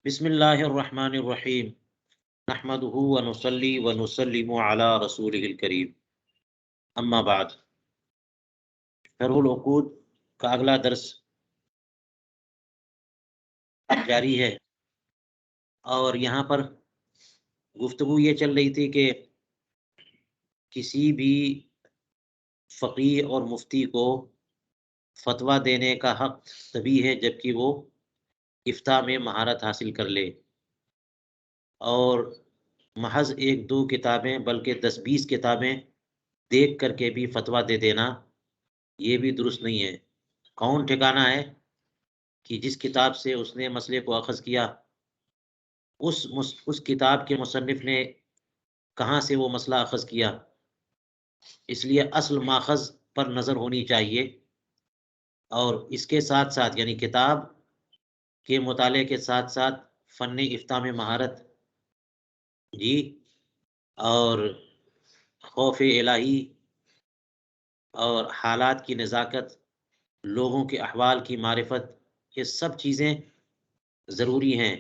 بسم اللہ الرحمن الرحیم نحمده ونصلی ونسلم علی رسولہ الکریم اما بعد۔ شرح العقود کا اگلا درس جاری ہے، اور یہاں پر گفتگو یہ چل رہی تھی کہ کسی بھی فقیہ اور مفتی کو فتویٰ دینے کا حق تبھی ہے جبکہ وہ افتاء میں مہارت حاصل کر لے، اور محض ایک دو کتابیں بلکہ 10-20 کتابیں دیکھ کر کے بھی فتویٰ دے دینا یہ بھی درست نہیں ہے۔ کون ٹھکانہ ہے کہ جس کتاب سے اس نے مسئلے کو اخذ کیا اس کتاب کے مصنف نے کہاں سے وہ مسئلہ اخذ کیا، اس لیے اصل ماخذ پر نظر ہونی چاہیے، اور اس کے ساتھ ساتھ یعنی کتاب کے مطالعے کے ساتھ ساتھ فن افتاء میں مہارت اور خوف الہی اور حالات کی نزاکت، لوگوں کے احوال کی معرفت، یہ سب چیزیں ضروری ہیں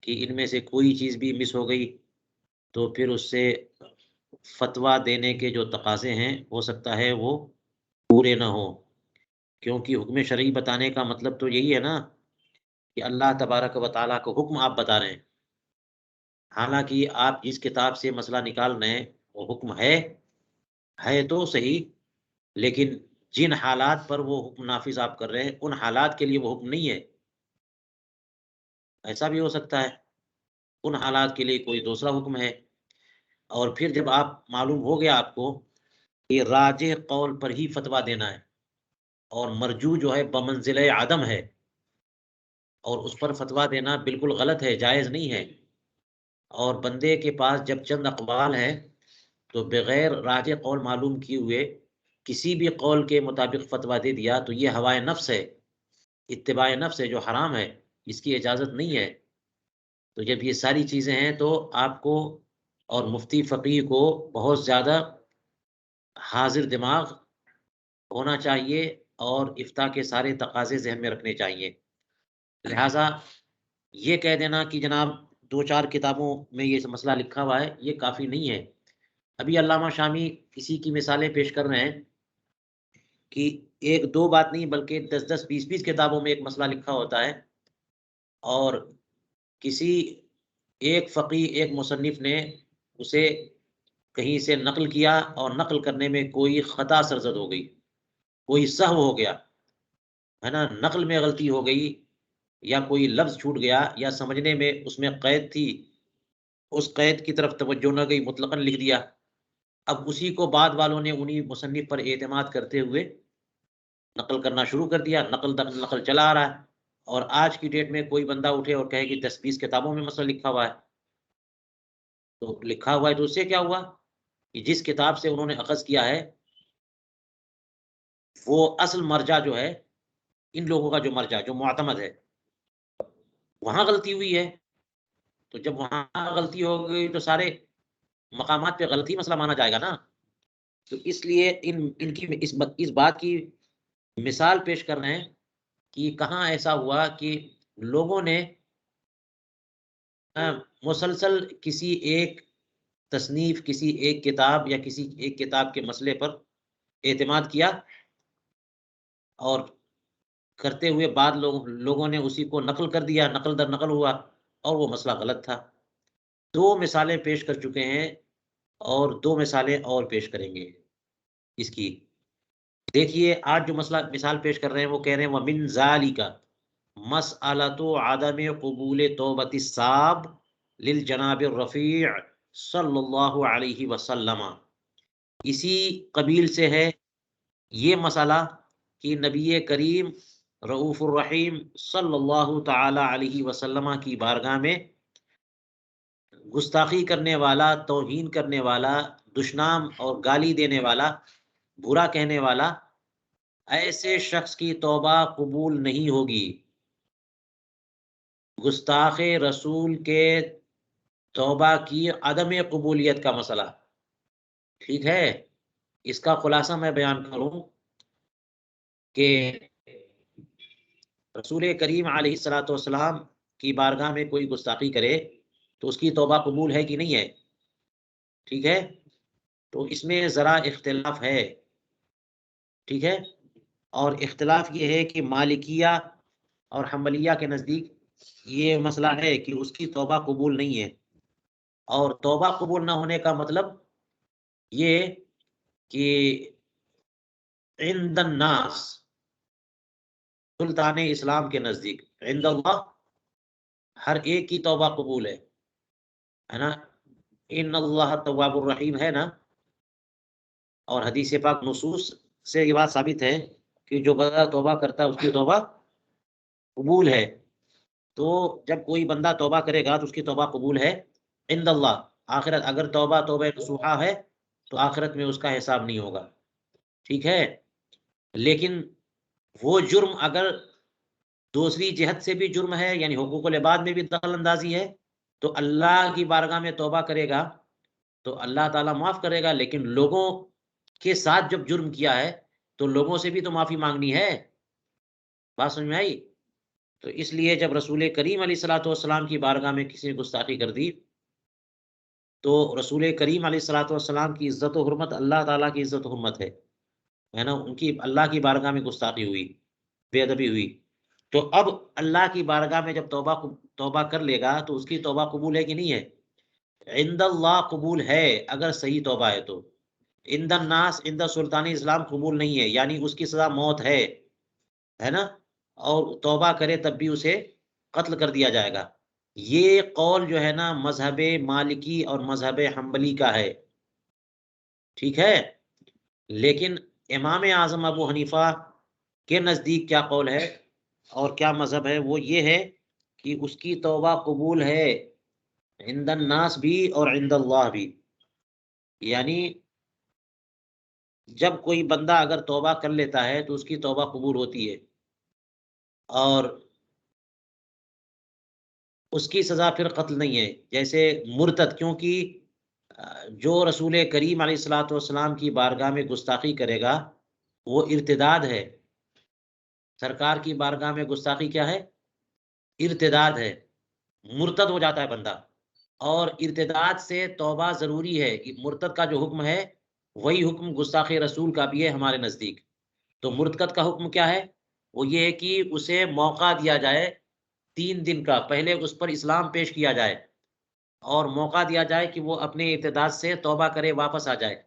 کہ ان میں سے کوئی چیز بھی مس ہو گئی تو پھر اس سے فتویٰ دینے کے جو تقاضے ہیں ہو سکتا ہے وہ پورے نہ ہوں، کیونکہ حکم شرعی بتانے کا مطلب تو یہی ہے نا کہ اللہ تبارک و تعالیٰ کو حکم آپ بتا رہے ہیں، حالانکہ آپ جس کتاب سے مسئلہ نکال رہے ہیں وہ حکم ہے تو صحیح، لیکن جن حالات پر وہ حکم نافذ آپ کر رہے ہیں ان حالات کے لیے وہ حکم نہیں ہے، ایسا بھی ہو سکتا ہے ان حالات کے لیے کوئی دوسرا حکم ہے۔ اور پھر جب آپ معلوم ہو گیا آپ کو کہ راجح قول پر ہی فتویٰ دینا ہے اور مرجو جو ہے بمنزلہ عدم ہے، اور اس پر فتویٰ دینا بالکل غلط ہے، جائز نہیں ہے، اور بندے کے پاس جب چند اقوال ہیں تو بغیر راجح قول معلوم کیے ہوئے کسی بھی قول کے مطابق فتویٰ دے دیا تو یہ ہوائے نفس ہے، اتباع نفس ہے جو حرام ہے، اس کی اجازت نہیں ہے۔ تو جب یہ ساری چیزیں ہیں تو آپ کو اور مفتی فقیہ کو بہت زیادہ حاضر دماغ ہونا چاہیے اور افتاء کے سارے تقاضے ذہن میں رکھنے چاہیے۔ لہٰذا یہ کہہ دینا کہ جناب 2-4 کتابوں میں یہ مسئلہ لکھا ہوا ہے یہ کافی نہیں ہے۔ ابھی علامہ شامی اسی کی مثالیں پیش کر رہے ہیں کہ ایک دو بات نہیں بلکہ 10-10 20-20 کتابوں میں ایک مسئلہ لکھا ہوتا ہے، اور کسی ایک فقیہ ایک مصنف نے اسے کہیں سے نقل کیا اور نقل کرنے میں کوئی خطا سرزد ہو گئی، کوئی سہو ہو گیا ہے نا، نقل میں غلطی ہو گئی یا کوئی لفظ چھوٹ گیا یا سمجھنے میں اس میں قید تھی، اس قید کی طرف توجہ نہ گئی، مطلقاً لکھ دیا۔ اب اسی کو بعد والوں نے انہی مصنف پر اعتماد کرتے ہوئے نقل کرنا شروع کر دیا، نقل چلا آ رہا ہے، اور آج کی ڈیٹ میں کوئی بندہ اٹھے اور کہے کہ 10-20 کتابوں میں مسئلہ لکھا ہوا ہے، تو لکھا ہوا ہے تو اس سے کیا ہوا کہ جس کتاب سے انہوں نے اخذ کیا ہے وہ اصل مرجع جو ہے ان لوگوں کا جو مرجع جو معتمد ہے وہاں غلطی ہوئی ہے، تو جب وہاں غلطی ہو گئی تو سارے مقامات پہ غلطی مسئلہ مانا جائے گا نا۔ تو اس لیے ان کی اس بات کی مثال پیش کر رہے ہیں کہ کہاں ایسا ہوا کہ لوگوں نے مسلسل کسی ایک تصنیف، کسی ایک کتاب یا کسی ایک کتاب کے مسئلے پر اعتماد کیا، اور کرتے ہوئے بعد لوگوں نے اسی کو نقل کر دیا، نقل در نقل ہوا اور وہ مسئلہ غلط تھا۔ 2 مثالیں پیش کر چکے ہیں اور 2 مثالیں اور پیش کریں گے اس کی۔ دیکھیے آج جو مثال پیش کر رہے ہیں وہ کہہ رہے ہیں وَمِن ذَلِكَ مَسْأَلَةُ عَدَمِ قُبُولِ تَوْبَةِ الصَّابِ لِلْجَنَابِ الرَّفِيعِ صلی اللہ علیہ وسلم، اسی قبیل سے ہے یہ مسئلہ کہ نبی کریم رؤوف الرحیم صلی اللہ تعالی علیہ وسلم کی بارگاہ میں گستاخی کرنے والا، توہین کرنے والا، دشنام اور گالی دینے والا، برا کہنے والا، ایسے شخص کی توبہ قبول نہیں ہوگی۔ گستاخ رسول کے توبہ کی عدم قبولیت کا مسئلہ، ٹھیک ہے، اس کا خلاصہ میں بیان کروں کہ رسول کریم علیہ الصلوۃ والسلام کی بارگاہ میں کوئی گستاخی کرے تو اس کی توبہ قبول ہے کہ نہیں ہے؟ ٹھیک ہے، تو اس میں ذرا اختلاف ہے، ٹھیک ہے، اور اختلاف یہ ہے کہ مالکیہ اور حنبلیہ کے نزدیک یہ مسئلہ ہے کہ اس کی توبہ قبول نہیں ہے، اور توبہ قبول نہ ہونے کا مطلب یہ کہ عند الناس، سلطان اسلام کے نزدیک، عند اللہ ہر ایک کی توبہ قبول ہے نا، ان اللہ تواب الرحیم ہے نا، اور حدیث پاک نصوص سے یہ بات ثابت ہے کہ جو بندہ توبہ کرتا ہے اس کی توبہ قبول ہے۔ تو جب کوئی بندہ توبہ کرے گا تو اس کی توبہ قبول ہے عند اللہ، آخرت اگر توبہ نصوحہ ہے تو آخرت میں اس کا حساب نہیں ہوگا، ٹھیک ہے۔ لیکن وہ جرم اگر دوسری جہت سے بھی جرم ہے، یعنی حقوق العباد میں بھی دخل اندازی ہے، تو اللہ کی بارگاہ میں توبہ کرے گا تو اللہ تعالیٰ معاف کرے گا، لیکن لوگوں کے ساتھ جب جرم کیا ہے تو لوگوں سے بھی تو معافی مانگنی ہے، بات سمجھ میں آئی؟ تو اس لیے جب رسول کریم علیہ الصلوۃ والسلام کی بارگاہ میں کسی نے گستاخی کر دی تو رسول کریم علیہ الصلوۃ والسلام کی عزت و حرمت اللہ تعالیٰ کی عزت و حرمت ہے نا، ان کی اللہ کی بارگاہ میں گستاخی ہوئی، بے ادبی ہوئی، تو اب اللہ کی بارگاہ میں جب توبہ کر لے گا تو اس کی توبہ قبول ہے کہ نہیں ہے؟ عند اللہ قبول ہے اگر صحیح توبہ ہے تو، عند الناس، عند سلطان اسلام قبول نہیں ہے، یعنی اس کی سزا موت ہے نا، اور توبہ کرے تب بھی اسے قتل کر دیا جائے گا۔ یہ قول جو ہے نا مذہب مالکی اور مذہب حنبلی کا ہے، ٹھیک ہے، لیکن امام اعظم ابو حنیفہ کے نزدیک کیا قول ہے اور کیا مذہب ہے؟ وہ یہ ہے کہ اس کی توبہ قبول ہے عند الناس بھی اور عند اللہ بھی، یعنی جب کوئی بندہ اگر توبہ کر لیتا ہے تو اس کی توبہ قبول ہوتی ہے، اور اس کی سزا پھر قتل نہیں ہے، جیسے مرتد، کیونکہ جو رسول کریم علیہ الصلوۃ والسلام کی بارگاہ میں گستاخی کرے گا وہ ارتداد ہے، سرکار کی بارگاہ میں گستاخی کیا ہے؟ ارتداد ہے، مرتد ہو جاتا ہے بندہ، اور ارتداد سے توبہ ضروری ہے، مرتد کا جو حکم ہے وہی حکم گستاخ رسول کا بھی ہے ہمارے نزدیک۔ تو مرتد کا حکم کیا ہے؟ وہ یہ ہے کہ اسے موقع دیا جائے 3 دن کا، پہلے اس پر اسلام پیش کیا جائے اور موقع دیا جائے کہ وہ اپنے ارتداد سے توبہ کرے، واپس آ جائے،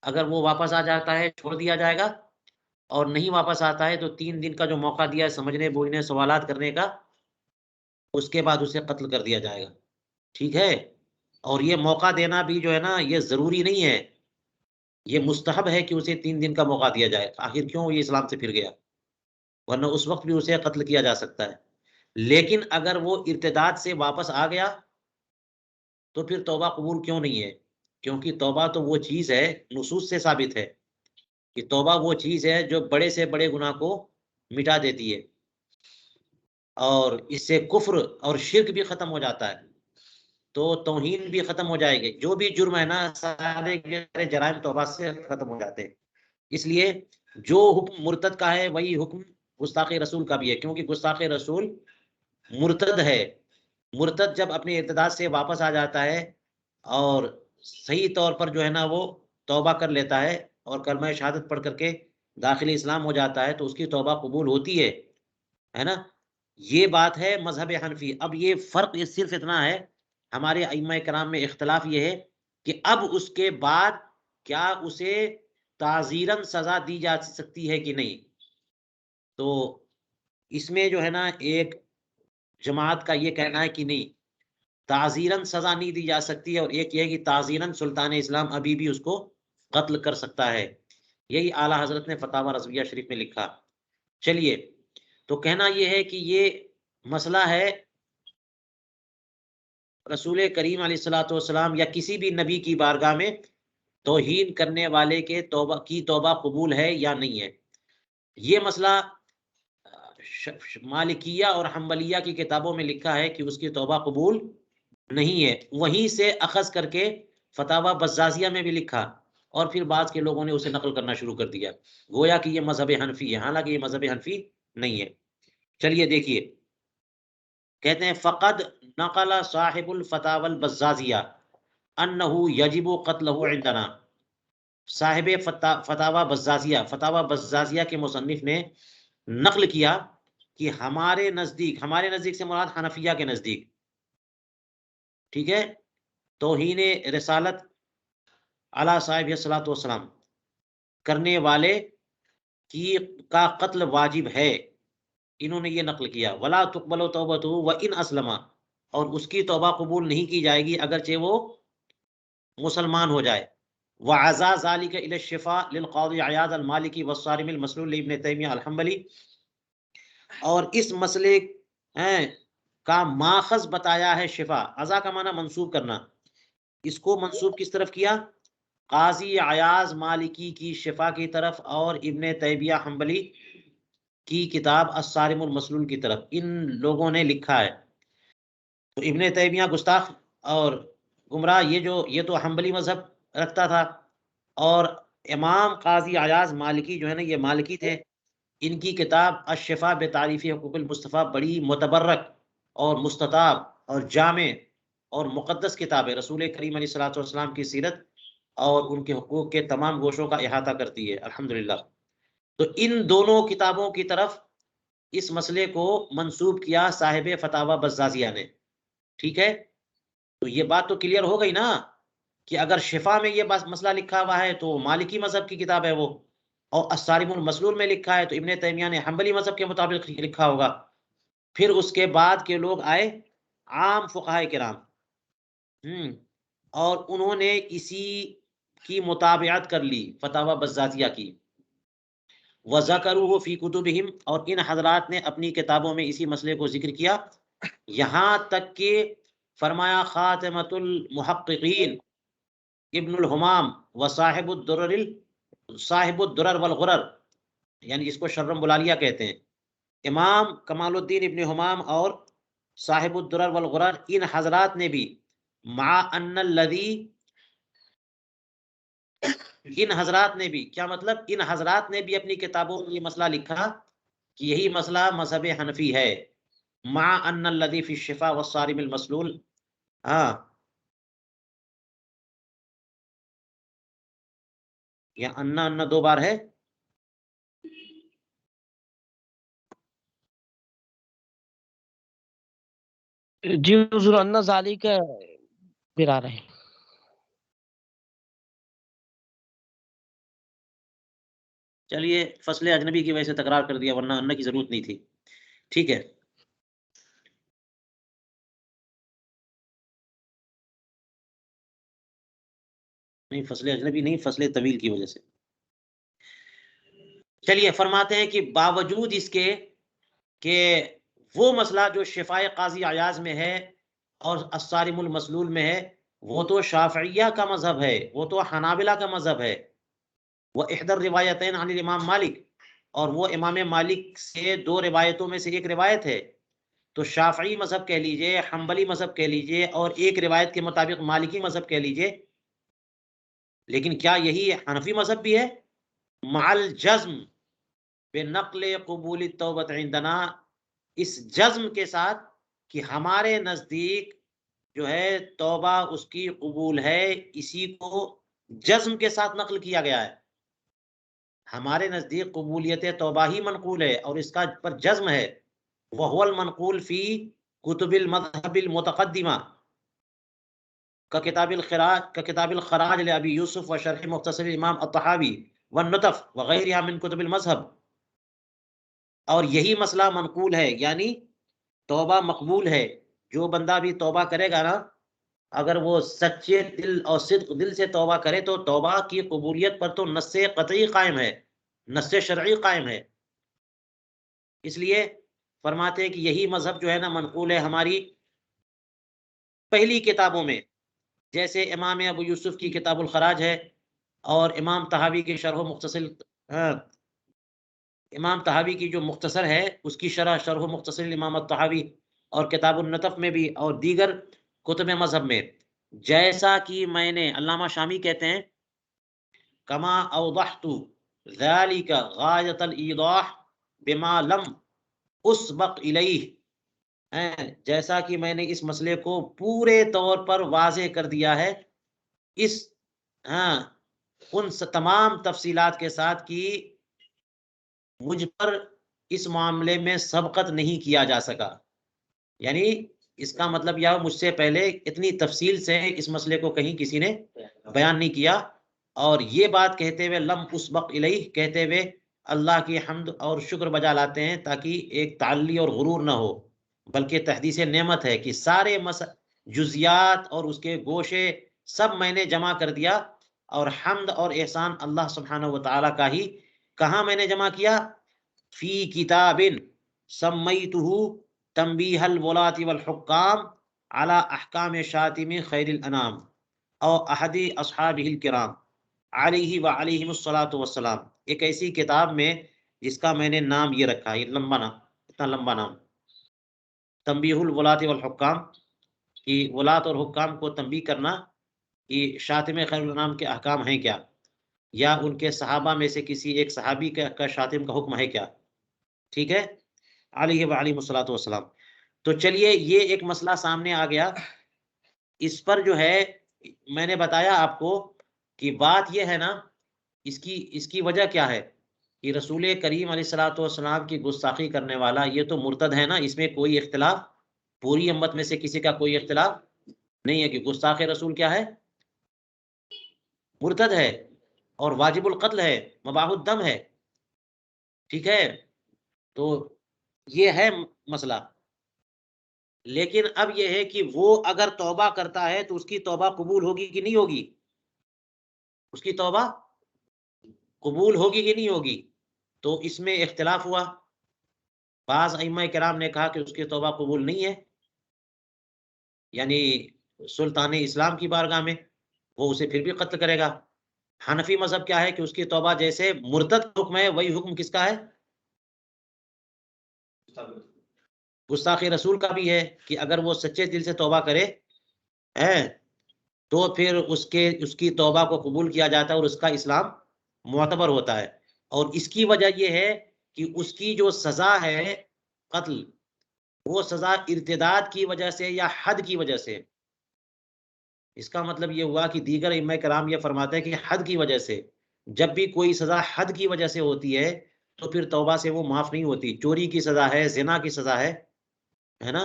اگر وہ واپس آ جاتا ہے چھوڑ دیا جائے گا، اور نہیں واپس آتا ہے تو 3 دن کا جو موقع دیا ہے سمجھنے بوجھنے سوالات کرنے کا، اس کے بعد اسے قتل کر دیا جائے گا، ٹھیک ہے۔ اور یہ موقع دینا بھی جو ہے نا یہ ضروری نہیں ہے، یہ مستحب ہے کہ اسے 3 دن کا موقع دیا جائے، آخر کیوں یہ اسلام سے پھر گیا، ورنہ اس وقت بھی اسے قتل کیا جا سکتا ہے۔ لیکن اگر وہ ارتداد سے واپس آ گیا تو پھر توبہ قبول کیوں نہیں ہے؟ کیونکہ توبہ تو وہ چیز ہے، نصوص سے ثابت ہے کہ توبہ وہ چیز ہے جو بڑے سے بڑے گناہ کو مٹا دیتی ہے، اور اس سے کفر اور شرک بھی ختم ہو جاتا ہے، تو توہین بھی ختم ہو جائے گی، جو بھی جرم ہے نا سارے کے سارے جرائم توبہ سے ختم ہو جاتے ہیں۔ اس لیے جو حکم مرتد کا ہے وہی حکم گستاخ رسول کا بھی ہے، کیونکہ گستاخ رسول مرتد ہے، مرتد جب اپنے ارتداد سے واپس آ جاتا ہے اور صحیح طور پر جو ہے نا وہ توبہ کر لیتا ہے اور کلمہ شہادت پڑھ کر کے داخل اسلام ہو جاتا ہے تو اس کی توبہ قبول ہوتی ہے نا۔ یہ بات ہے مذہب حنفی۔ اب یہ فرق صرف اتنا ہے، ہمارے ائمہ کرام میں اختلاف یہ ہے کہ اب اس کے بعد کیا اسے تعزیراً سزا دی جا سکتی ہے کہ نہیں۔ تو اس میں جو ہے نا ایک جماعت کا یہ کہنا ہے کہ نہیں، تعزیراً سزا نہیں دی جا سکتی، اور ایک یہ کہ تعزیراً سلطان اسلام ابھی بھی اس کو قتل کر سکتا ہے، یہی اعلیٰ حضرت نے فتاوی رضویہ شریف میں لکھا۔ چلیے، تو کہنا یہ ہے کہ یہ مسئلہ ہے رسول کریم علیہ الصلوۃ والسلام یا کسی بھی نبی کی بارگاہ میں توہین کرنے والے کے توبہ قبول ہے یا نہیں ہے۔ یہ مسئلہ مالکیہ اور حنبلیہ کی کتابوں میں لکھا ہے کہ اس کی توبہ قبول نہیں ہے، وہیں سے اخذ کر کے فتاوی بزازیہ میں بھی لکھا، اور پھر بعض کے لوگوں نے اسے نقل کرنا شروع کر دیا، گویا کہ یہ مذہب حنفی ہے، حالانکہ یہ مذہب حنفی نہیں ہے۔ چلیے دیکھیے، کہتے ہیں فقد نقل صاحب الفتاوی البزازیہ انہ یجب قتلہ عندنا، صاحب فتاوی بزازیہ، فتاوی بزازیہ کے مصنف نے نقل کیا کہ ہمارے نزدیک سے مراد حنفیہ کے نزدیک، ٹھیک ہے، توہین رسالت علی صاحب الصلاۃ والسلام کرنے والے کا قتل واجب ہے، انہوں نے یہ نقل کیا۔ ولا تقبل توبتہ وان اسلم، اور اس کی توبہ قبول نہیں کی جائے گی اگرچہ وہ مسلمان ہو جائے۔ وعزا ذلك الى الشفاء للقاضی عیاض المالکی والصارم المسلول لابن تیمیہ الحنبلی، اور اس مسئلے کا ماخذ بتایا ہے شفا، عزا کا معنی منسوب کرنا، اس کو منسوب کس طرف کیا؟ قاضی عیاض مالکی کی شفا کی طرف اور ابن تیمیہ حنبلی کی کتاب الصارم المسلول کی طرف، ان لوگوں نے لکھا ہے۔ تو ابن تیمیہ گستاخ اور گمراہ، یہ تو حنبلی مذہب رکھتا تھا، اور امام قاضی عیاض مالکی جو ہے نا، یہ مالکی تھے، ان کی کتاب الشفا بتعریف حقوق المصطفیٰ بڑی متبرک اور مستطاب اور جامع اور مقدس کتاب ہے، رسول کریم علیہ الصلوۃ والسلام کی سیرت اور ان کے حقوق کے تمام گوشوں کا احاطہ کرتی ہے الحمدللہ۔ تو ان دونوں کتابوں کی طرف اس مسئلے کو منسوب کیا صاحب فتاوی بزازیہ نے، ٹھیک ہے۔ تو یہ بات تو کلیئر ہو گئی نا کہ اگر شفا میں یہ مسئلہ لکھا ہوا ہے تو مالکی مذہب کی کتاب ہے وہ، اور الصارم المسلول میں لکھا ہے تو ابن تیمیہ نے حنبلی مذہب کے مطابق لکھا ہوگا۔ پھر اس کے بعد کے لوگ آئے عام فقہائے کرام، اور انہوں نے اسی کی متابعت کر لی فتاوی بزازیہ کی، وذکروہ فی کتبہم، اور ان حضرات نے اپنی کتابوں میں اسی مسئلے کو ذکر کیا، یہاں تک کہ فرمایا خاتمۃ المحققین ابن الحمام و صاحب الدرر والغرر، یعنی اس کو شرم بلالیہ کہتے ہیں، امام کمال الدین ابن حمام اور صاحب الدرر والغرر، ان حضرات نے بھی مع ان الذی، ان حضرات نے بھی، کیا مطلب؟ ان حضرات نے بھی اپنی کتابوں میں یہ مسئلہ لکھا کہ یہی مسئلہ مذہب حنفی ہے، مع ان الذی فی الشفا والصارم المسلول، یا انا دو بار ہے، جی حضور انا ذالک پھر آ رہے ہیں۔ چلیے فصل اجنبی کی وجہ سے تکرار کر دیا، ورنہ انا کی ضرورت نہیں تھی، ٹھیک ہے۔ نہیں فصل اجنبی نہیں، فصل طویل کی وجہ سے۔ چلیے فرماتے ہیں کہ باوجود اس کے کہ وہ مسئلہ جو شفاء قاضی عیاض میں ہے اور الصارم المسلول میں ہے، وہ تو شافعیہ کا مذہب ہے، وہ تو حنابلہ کا مذہب ہے، وہ احدر روایتین عن الامام مالک، اور وہ امام مالک سے دو روایتوں میں سے ایک روایت ہے، تو شافعی مذہب کہہ لیجئے، حنبلی مذہب کہہ لیجئے، اور ایک روایت کے مطابق مالکی مذہب کہہ لیجئے، لیکن کیا یہی حنفی مذہب بھی ہے؟ مع الجزم بنقل قبول التوبۃ عندنا، اس جزم کے ساتھ کہ ہمارے نزدیک جو ہے توبہ اس کی قبول ہے، اسی کو جزم کے ساتھ نقل کیا گیا ہے، ہمارے نزدیک قبولیت توبہ ہی منقول ہے اور اس کا پر جزم ہے، وهو المنقول فی کتب المذہب المتقدمہ کتاب الخراج لابی یوسف و شرح مختصر امام الطحاوی والنطف وغیرہ من کتب المذہب، اور یہی مسئلہ منقول ہے، یعنی توبہ مقبول ہے، جو بندہ بھی توبہ کرے گا نا، اگر وہ سچے دل اور صدق دل سے توبہ کرے تو توبہ کی قبولیت پر تو نص قطعی قائم ہے، نص شرعی قائم ہے۔ اس لیے فرماتے ہیں کہ یہی مذہب جو ہے نا منقول ہے ہماری پہلی کتابوں میں، جیسے امام ابو یوسف کی کتاب الخراج ہے، اور امام طحاوی کی شرح مختصر، امام طحاوی کی جو مختصر ہے اس کی شرح مختصر امام الطحاوی، اور کتاب النطف میں بھی، اور دیگر کتب مذہب میں، جیسا کہ میں نے، علامہ شامی کہتے ہیں کما اوضحت ذلك غایت الایضاح بما لم اسبق الیہ، جیسا کہ میں نے اس مسئلے کو پورے طور پر واضح کر دیا ہے اس ان تمام تفصیلات کے ساتھ کہ مجھ پر اس معاملے میں سبقت نہیں کیا جا سکا. یعنی اس کا مطلب یہ مجھ سے پہلے اتنی تفصیل سے اس مسئلے کو کہیں کسی نے بیان نہیں کیا. اور یہ بات کہتے ہوئے لم اسبق الیہ کہتے ہوئے اللہ کی حمد اور شکر بجا لاتے ہیں تاکہ ایک تعلی اور غرور نہ ہو، بلکہ تحدیث نعمت ہے کہ سارے جزیات اور اس کے گوشے سب میں نے جمع کر دیا. اور حمد اور احسان اللہ سبحانہ و تعالیٰ کا ہی. کہاں میں نے جمع کیا؟ فی کتاب سمیتہ تنبیہ الولاة والحکام علی احکام شاتم خیر الانام او احد اصحابہ الکرام علیہ وعلیہم الصلاۃ والسلام. ایک ایسی کتاب میں جس کا میں نے نام یہ رکھا ہے، لمبا نام، اتنا لمبا نام، تنبیہ الولاة والحکام، کہ ولات اور حکام کو تنبیہ کرنا کہ شاتم خیر الانام کے احکام ہیں کیا، یا ان کے صحابہ میں سے کسی ایک صحابی کا شاتم کا حکم ہے کیا. ٹھیک ہے، علیہ وعلیہ الصلاۃ والسلام. تو چلیے یہ ایک مسئلہ سامنے آ گیا. اس پر جو ہے میں نے بتایا آپ کو کہ بات یہ ہے نا، اس کی وجہ کیا ہے کہ رسول کریم علیہ الصلاۃ والسلام کی گستاخی کرنے والا یہ تو مرتد ہے نا، اس میں کوئی اختلاف، پوری امت میں سے کسی کا کوئی اختلاف نہیں ہے کہ گستاخ رسول کیا ہے، مرتد ہے اور واجب القتل ہے، مباح الدم ہے. ٹھیک ہے، تو یہ ہے مسئلہ. لیکن اب یہ ہے کہ وہ اگر توبہ کرتا ہے تو اس کی توبہ قبول ہوگی کہ نہیں ہوگی؟ اس کی توبہ قبول ہوگی کہ نہیں ہوگی؟ تو اس میں اختلاف ہوا. بعض ائمہ کرام نے کہا کہ اس کی توبہ قبول نہیں ہے، یعنی سلطان اسلام کی بارگاہ میں وہ اسے پھر بھی قتل کرے گا. حنفی مذہب کیا ہے کہ اس کی توبہ جیسے مرتد حکم ہے وہی حکم کس کا ہے؟ گستاخ رسول کا بھی ہے کہ اگر وہ سچے دل سے توبہ کرے تو پھر اس کی توبہ کو قبول کیا جاتا ہے اور اس کا اسلام معتبر ہوتا ہے. اور اس کی وجہ یہ ہے کہ اس کی جو سزا ہے قتل، وہ سزا ارتداد کی وجہ سے یا حد کی وجہ سے. اس کا مطلب یہ ہوا کہ دیگر ائمہ کرام یہ فرماتے ہیں کہ حد کی وجہ سے، جب بھی کوئی سزا حد کی وجہ سے ہوتی ہے تو پھر توبہ سے وہ معاف نہیں ہوتی. چوری کی سزا ہے، زنا کی سزا ہے نا،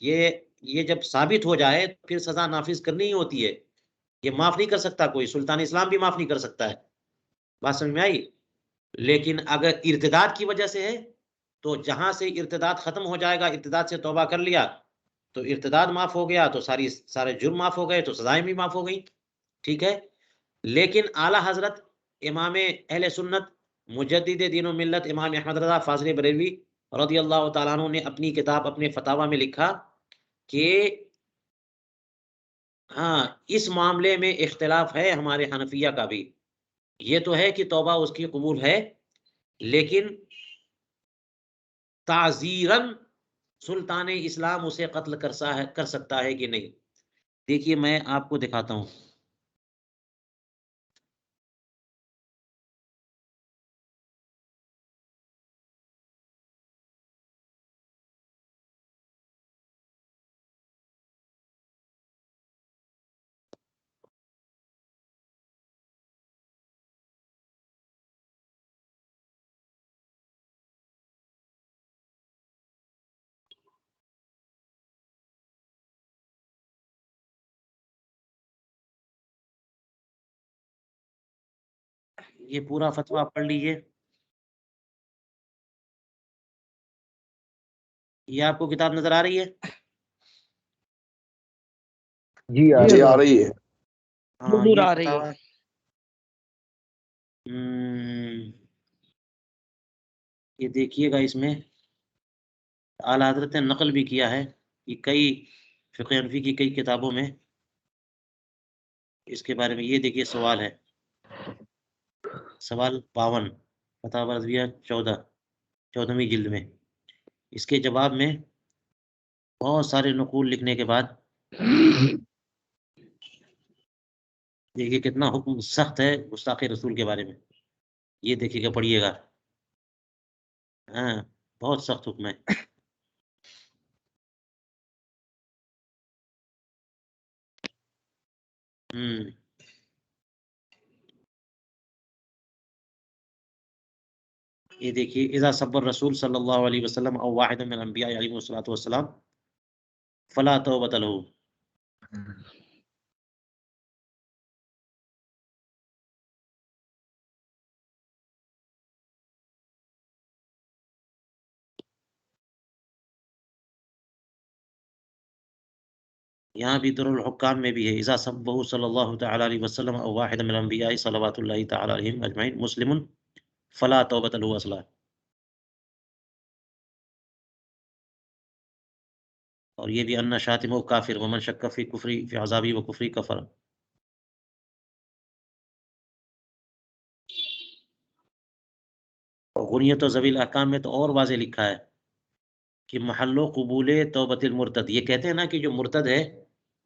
یہ جب ثابت ہو جائے پھر سزا نافذ کرنی ہی ہوتی ہے، یہ معاف نہیں کر سکتا کوئی، سلطان اسلام بھی معاف نہیں کر سکتا ہے. بات سمجھ میں آئی؟ لیکن اگر ارتداد کی وجہ سے ہے تو جہاں سے ارتداد ختم ہو جائے گا، ارتداد سے توبہ کر لیا تو ارتداد معاف ہو گیا، تو سارے جرم معاف ہو گئے، تو سزائیں بھی معاف ہو گئی. ٹھیک ہے. لیکن اعلی حضرت امام اہل سنت مجدد دین و ملت امام احمد رضا فاضل بریلوی رضی اللہ تعالیٰ عنہ نے اپنی کتاب اپنے فتاوی میں لکھا کہ اس معاملے میں اختلاف ہے ہمارے حنفیہ کا بھی. یہ تو ہے کہ توبہ اس کی قبول ہے، لیکن تعزیراً سلطان اسلام اسے قتل کر سکتا ہے کہ نہیں. دیکھیے میں آپ کو دکھاتا ہوں. یہ پورا فتویٰ پڑھ لیجیے. یہ آپ کو کتاب نظر آ رہی ہے؟ جی آ رہی ہے. حضور یہ آ رہی ہے. یہ دیکھیے گا، اس میں اعلیٰ حضرت نے نقل بھی کیا ہے کہ کئی فقہ حنفی کی کئی کتابوں میں اس کے بارے میں. یہ دیکھیے سوال ہے، سوال 52 فتاوی رضویہ 14ویں جلد میں. اس کے جواب میں بہت سارے نقول لکھنے کے بعد دیکھیے کتنا حکم سخت ہے گستاخ رسول کے بارے میں. یہ دیکھیے گا، پڑھیے گا، بہت سخت حکم ہے. یہ دیکھیے اذا سب الرسول صلی اللہ علیہ وسلم او واحد من الانبیاء علیہ الصلوۃ والسلام فلا توبۃ له. یہاں بھی در الحکام میں بھی ہے اذا سبہ صلی اللہ تعالی علیہ وسلم او واحد من الانبیاء صلوات اللہ تعالی علیہم اجمعین مسلم فلا توبۃ له اصلا. اور یہ بھی ان شاتمہ کافر ومن شک فی کفری فی عذابی و کفری کفر. اور غنیت و ذوی الاحکام میں تو اور واضح لکھا ہے کہ محل و قبول توبۃ المرتد. یہ کہتے ہیں نا کہ جو مرتد ہے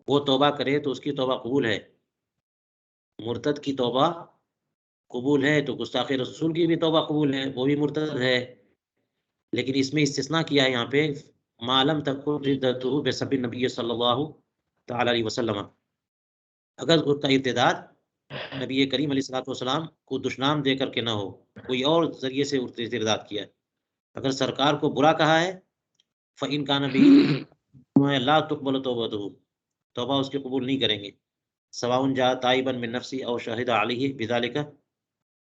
وہ توبہ کرے تو اس کی توبہ قبول ہے. مرتد کی توبہ قبول ہے تو گستاخ رسول کی بھی توبہ قبول ہے، وہ بھی مرتد ہے. لیکن اس میں استثناء کیا ہے یہاں پہ معلوم تکن ردتہ بسبب النبی صلی اللہ تعالی علیہ وسلم. اگر اس کا ارتداد نبی کریم علیہ الصلوۃ والسلام کو دشنام دے کر کے نہ ہو، کوئی اور ذریعے سے ارتداد کیا ہے. اگر سرکار کو برا کہا ہے فإن كان به لا تقبل توبته، توبہ اس کی قبول نہیں کریں گے. سواء جاء تائبا من نفسی او شہد علیہ بذلک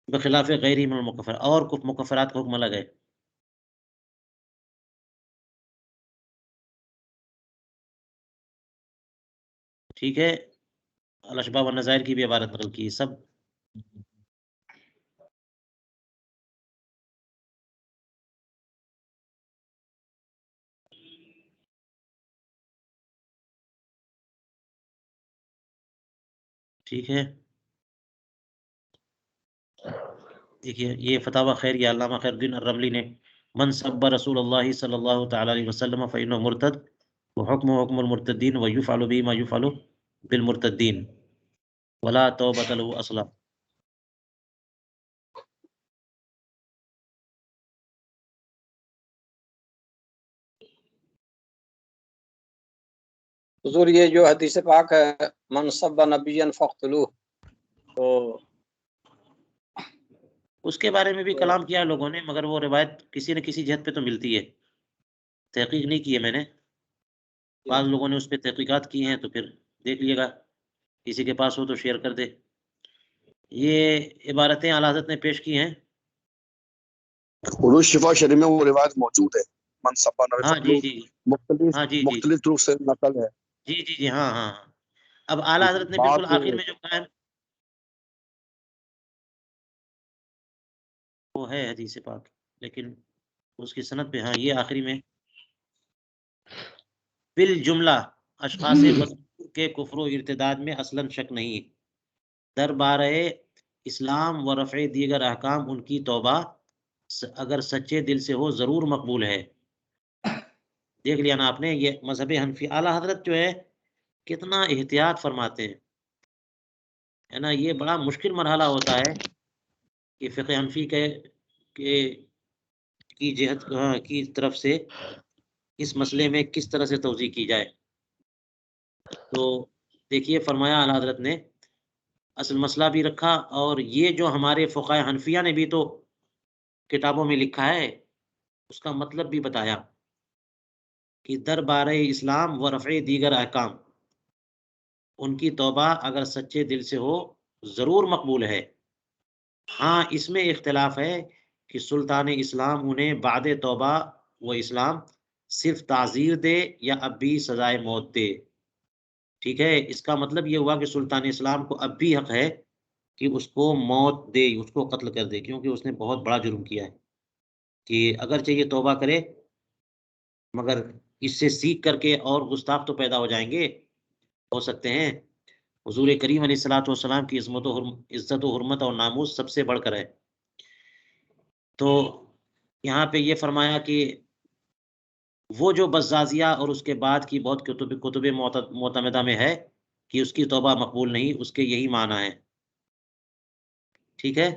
بخلاف غیرہ من المکفر. اور مکفرات کا حکم الگ ہے. ٹھیک ہے، الاشباح والنظائر کی بھی عبارت نقل کی سب. ٹھیک ہے، دیکھیے یہ فتاوی خیر یا علامہ خیر الدین الرملی نے من سب رسول اللہ صلی اللہ تعالی علیہ وسلم فإنه مرتد وحکم حکم المرتدین ویفعل به ما یفعل بالمرتدین ولا توبۃ له اصلا. حضور یہ جو حدیث پاک ہے من سب نبیا فاقتلوہ، تو اس کے بارے میں بھی کلام کیا لوگوں نے، مگر وہ روایت کسی نہ کسی جہت پہ تو ملتی ہے. تحقیق نہیں کی ہے میں نے، بعض لوگوں نے اس پہ تحقیقات کی ہیں تو پھر دیکھ لیے گا، کسی کے پاس ہو تو شیئر کر دے. یہ عبارتیں اعلیٰ حضرت نے پیش کی ہیں. حضور شفا شریف میں وہ روایت موجود ہے من سبا نبی ہاں جی جی ہاں جی جی مختلف طرق سے نقل ہے. جی جی جی ہاں ہاں. اب اعلیٰ حضرت نے بالکل آخر میں جو کہا ہے وہ ہے حدیث پاک، لیکن اس کی سند پہ ہاں یہ آخری میں بالجملہ اشخاص مذکور کے کفر و ارتداد میں اصلاً شک نہیں. دربارہ اسلام و رفع دیگر احکام ان کی توبہ اگر سچے دل سے ہو ضرور مقبول ہے. دیکھ لیا نا آپ نے، یہ مذہب حنفی اعلیٰ حضرت جو ہے کتنا احتیاط فرماتے ہیں، ہے نا. یہ بڑا مشکل مرحلہ ہوتا ہے کہ فقہ حنفی کی جہت کی طرف سے اس مسئلے میں کس طرح سے توضیح کی جائے. تو دیکھیے فرمایا اعلیٰ حضرت نے اصل مسئلہ بھی رکھا، اور یہ جو ہمارے فقہ حنفیہ نے بھی تو کتابوں میں لکھا ہے اس کا مطلب بھی بتایا کہ دربارہ اسلام و رفع دیگر احکام ان کی توبہ اگر سچے دل سے ہو ضرور مقبول ہے. ہاں اس میں اختلاف ہے کہ سلطان اسلام انہیں بعد توبہ و اسلام صرف تعزیر دے یا اب بھی سزائے موت دے. ٹھیک ہے، اس کا مطلب یہ ہوا کہ سلطان اسلام کو اب بھی حق ہے کہ اس کو موت دے، اس کو قتل کر دے، کیونکہ اس نے بہت بڑا جرم کیا ہے. کہ اگرچہ یہ توبہ کرے مگر اس سے سیکھ کر کے اور گستاخ تو پیدا ہو جائیں گے، ہو سکتے ہیں. حضور کریم علیہ الصلوۃ والسلام کی عزت و حرمت اور ناموس سب سے بڑھ کر ہے. تو یہاں پہ یہ فرمایا کہ وہ جو بزازیہ اور اس کے بعد کی بہت کتب معتمدہ میں ہے کہ اس کی توبہ مقبول نہیں، اس کے یہی معنی ہے. ٹھیک ہے،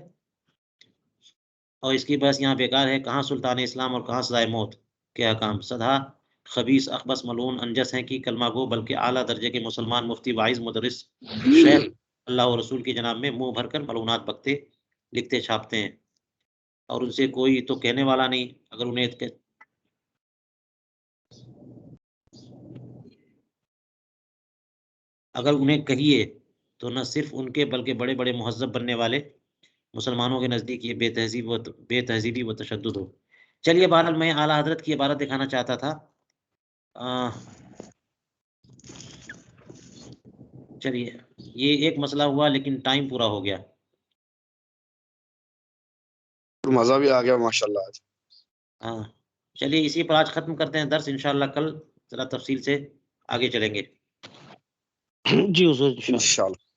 اور اس کی بحث یہاں بیکار ہے. کہاں سلطان اسلام اور کہاں سزائے موت کے احکام. سدھا خبیث اخبث ملعون انجس ہیں کہ کلمہ گو بلکہ اعلیٰ درجے کے مسلمان مفتی واعظ مدرس شیخ اللہ و رسول کی جناب میں منہ بھر کر ملعونات بکتے لکھتے چھاپتے ہیں، اور ان سے کوئی تو کہنے والا نہیں۔ اگر انہیں کہیے تو نہ صرف ان کے بلکہ بڑے بڑے مہذب بننے والے مسلمانوں کے نزدیک یہ بے تہذیبی و تشدد ہو۔ چلیے بہرحال میں اعلیٰ حضرت کی عبارت دکھانا چاہتا تھا۔ چلیے یہ ایک مسئلہ ہوا لیکن ٹائم پورا ہو گیا۔ مزہ بھی آ گیا ماشاءاللہ آج۔ ہاں چلیے اسی پر آج ختم کرتے ہیں درس، انشاءاللہ کل ذرا تفصیل سے آگے چلیں گے۔ جی حضور انشاءاللہ۔